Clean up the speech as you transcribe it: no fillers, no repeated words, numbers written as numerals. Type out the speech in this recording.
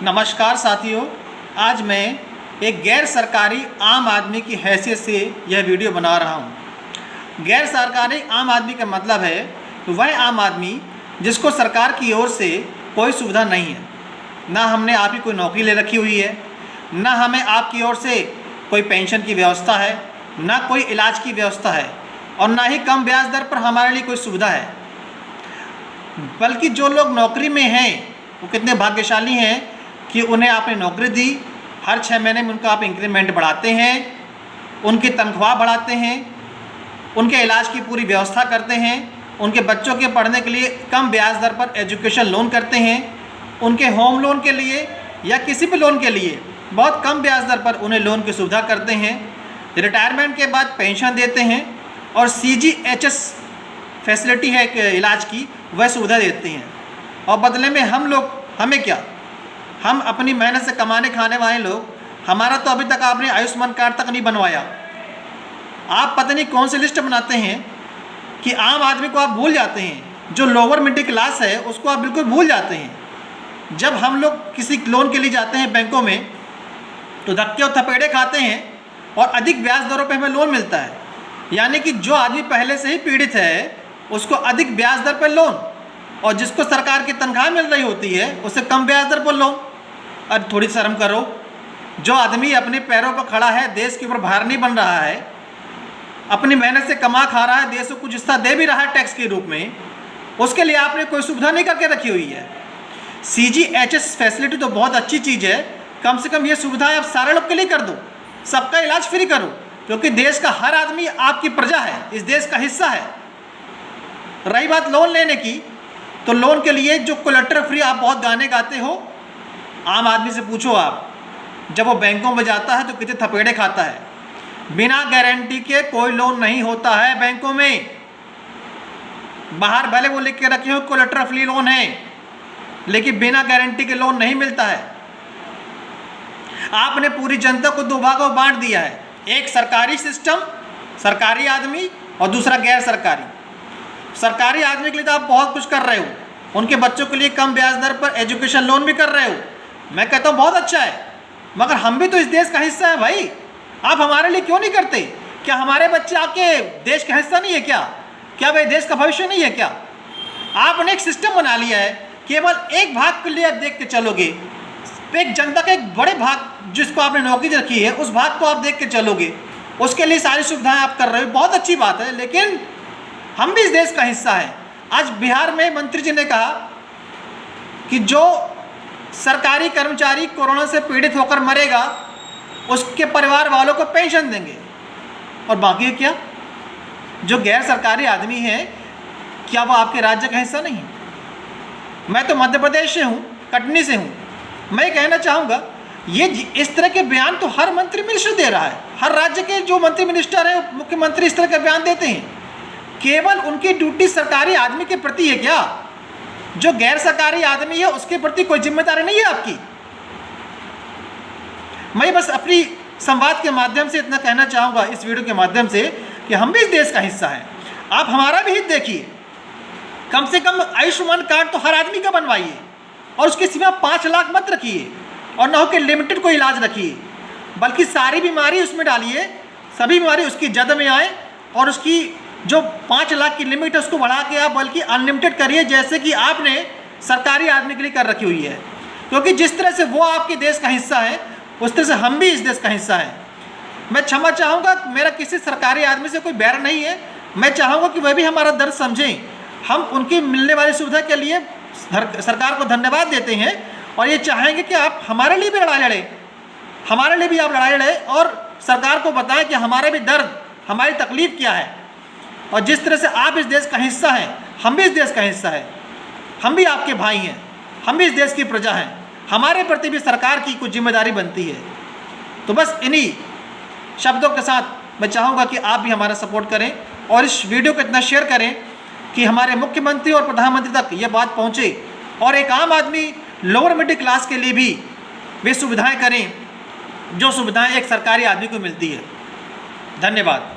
नमस्कार साथियों, आज मैं एक गैर सरकारी आम आदमी की हैसियत से यह वीडियो बना रहा हूँ। गैर सरकारी आम आदमी का मतलब है वह आम आदमी जिसको सरकार की ओर से कोई सुविधा नहीं है। ना हमने आपकी कोई नौकरी ले रखी हुई है, ना हमें आपकी ओर से कोई पेंशन की व्यवस्था है, ना कोई इलाज की व्यवस्था है और ना ही कम ब्याज दर पर हमारे लिए कोई सुविधा है। बल्कि जो लोग नौकरी में हैं वो कितने भाग्यशाली हैं कि उन्हें आपने नौकरी दी, हर 6 महीने में उनका आप इंक्रीमेंट बढ़ाते हैं, उनकी तनख्वाह बढ़ाते हैं, उनके इलाज की पूरी व्यवस्था करते हैं, उनके बच्चों के पढ़ने के लिए कम ब्याज दर पर एजुकेशन लोन करते हैं, उनके होम लोन के लिए या किसी भी लोन के लिए बहुत कम ब्याज दर पर उन्हें लोन की सुविधा करते हैं, रिटायरमेंट के बाद पेंशन देते हैं और CGHS फैसिलिटी है इलाज की, वह सुविधा देते हैं। और बदले में हमें क्या, हम अपनी मेहनत से कमाने खाने वाले लोग, हमारा तो अभी तक आपने आयुष्मान कार्ड तक नहीं बनवाया। आप पता नहीं कौन सी लिस्ट बनाते हैं कि आम आदमी को आप भूल जाते हैं, जो लोअर मिडिल क्लास है उसको आप बिल्कुल भूल जाते हैं। जब हम लोग किसी लोन के लिए जाते हैं बैंकों में तो धक्के और थपेड़े खाते हैं और अधिक ब्याज दरों पर हमें लोन मिलता है। यानी कि जो आदमी पहले से ही पीड़ित है उसको अधिक ब्याज दर पर लोन, और जिसको सरकार की तनख्वाह मिल रही होती है उसे कम ब्याज दर पर लोन। अरे थोड़ी शर्म करो। जो आदमी अपने पैरों पर खड़ा है, देश के ऊपर भार नहीं बन रहा है, अपनी मेहनत से कमा खा रहा है, देश को कुछ हिस्सा दे भी रहा है टैक्स के रूप में, उसके लिए आपने कोई सुविधा नहीं करके रखी हुई है। CGHS फैसिलिटी तो बहुत अच्छी चीज़ है, कम से कम ये सुविधाएं आप सारे लोग के लिए कर दो, सबका इलाज फ्री करो, क्योंकि देश का हर आदमी आपकी प्रजा है, इस देश का हिस्सा है। रही बात लोन लेने की, तो लोन के लिए जो कोलेटरल फ्री आप बहुत गाने गाते हो, आम आदमी से पूछो आप, जब वो बैंकों में जाता है तो कितने थपेड़े खाता है। बिना गारंटी के कोई लोन नहीं होता है बैंकों में। बाहर भले वो लिख के रखे हो कोलेटरल फ्री लोन है, लेकिन बिना गारंटी के लोन नहीं मिलता है। आपने पूरी जनता को दो भागों में बांट दिया है, एक सरकारी सिस्टम, सरकारी आदमी, और दूसरा गैर सरकारी। सरकारी आदमी के लिए तो आप बहुत कुछ कर रहे हो, उनके बच्चों के लिए कम ब्याज दर पर एजुकेशन लोन भी कर रहे हो, मैं कहता हूँ बहुत अच्छा है, मगर हम भी तो इस देश का हिस्सा है भाई। आप हमारे लिए क्यों नहीं करते? क्या हमारे बच्चे आपके देश का हिस्सा नहीं है क्या? क्या वे देश का भविष्य नहीं है क्या? आपने एक सिस्टम बना लिया है, केवल एक भाग के लिए आप देख के चलोगे, एक जनता के एक बड़े भाग जिसको आपने नौकरी रखी है उस भाग को आप देख के चलोगे, उसके लिए सारी सुविधाएं आप कर रहे हो, बहुत अच्छी बात है, लेकिन हम भी इस देश का हिस्सा है। आज बिहार में मंत्री जी ने कहा कि जो सरकारी कर्मचारी कोरोना से पीड़ित होकर मरेगा उसके परिवार वालों को पेंशन देंगे, और बाकी क्या, जो गैर सरकारी आदमी है क्या वो आपके राज्य का हिस्सा नहीं? मैं तो मध्य प्रदेश से हूँ, कटनी से हूँ। मैं कहना चाहूँगा ये इस तरह के बयान तो हर मंत्री मिनिस्टर दे रहा है, हर राज्य के जो मंत्री मिनिस्टर हैं, मुख्यमंत्री इस तरह के बयान देते हैं। केवल उनकी ड्यूटी सरकारी आदमी के प्रति है क्या? जो गैर सरकारी आदमी है उसके प्रति कोई जिम्मेदारी नहीं है आपकी? मैं बस अपनी संवाद के माध्यम से इतना कहना चाहूँगा, इस वीडियो के माध्यम से, कि हम भी इस देश का हिस्सा हैं। आप हमारा भी हित देखिए, कम से कम आयुष्मान कार्ड तो हर आदमी का बनवाइए, और उसकी सीमा 5 लाख मत रखिए, और ना हो कि लिमिटेड कोई इलाज रखिए, बल्कि सारी बीमारी उसमें डालिए, सभी बीमारी उसकी जद में आए, और उसकी जो 5 लाख की लिमिट है उसको बढ़ा के आप बल्कि अनलिमिटेड करिए, जैसे कि आपने सरकारी आदमी के लिए कर रखी हुई है। क्योंकि जिस तरह से वो आपके देश का हिस्सा है उस तरह से हम भी इस देश का हिस्सा है। मैं क्षमा चाहूँगा, मेरा किसी सरकारी आदमी से कोई बैर नहीं है, मैं चाहूँगा कि वह भी हमारा दर्द समझें। हम उनकी मिलने वाली सुविधा के लिए सरकार को धन्यवाद देते हैं, और ये चाहेंगे कि आप हमारे लिए भी लड़ाई लड़ें, हमारे लिए भी आप लड़ाई लड़ें, और सरकार को बताएं कि हमारे भी दर्द, हमारी तकलीफ़ क्या है। और जिस तरह से आप इस देश का हिस्सा हैं, हम भी इस देश का हिस्सा है, हम भी आपके भाई हैं, हम भी इस देश की प्रजा हैं, हमारे प्रति भी सरकार की कुछ जिम्मेदारी बनती है। तो बस इन्हीं शब्दों के साथ मैं चाहूँगा कि आप भी हमारा सपोर्ट करें, और इस वीडियो को इतना शेयर करें कि हमारे मुख्यमंत्री और प्रधानमंत्री तक ये बात पहुँचे, और एक आम आदमी लोअर मिडिल क्लास के लिए भी वे सुविधाएँ करें जो सुविधाएँ एक सरकारी आदमी को मिलती है। धन्यवाद।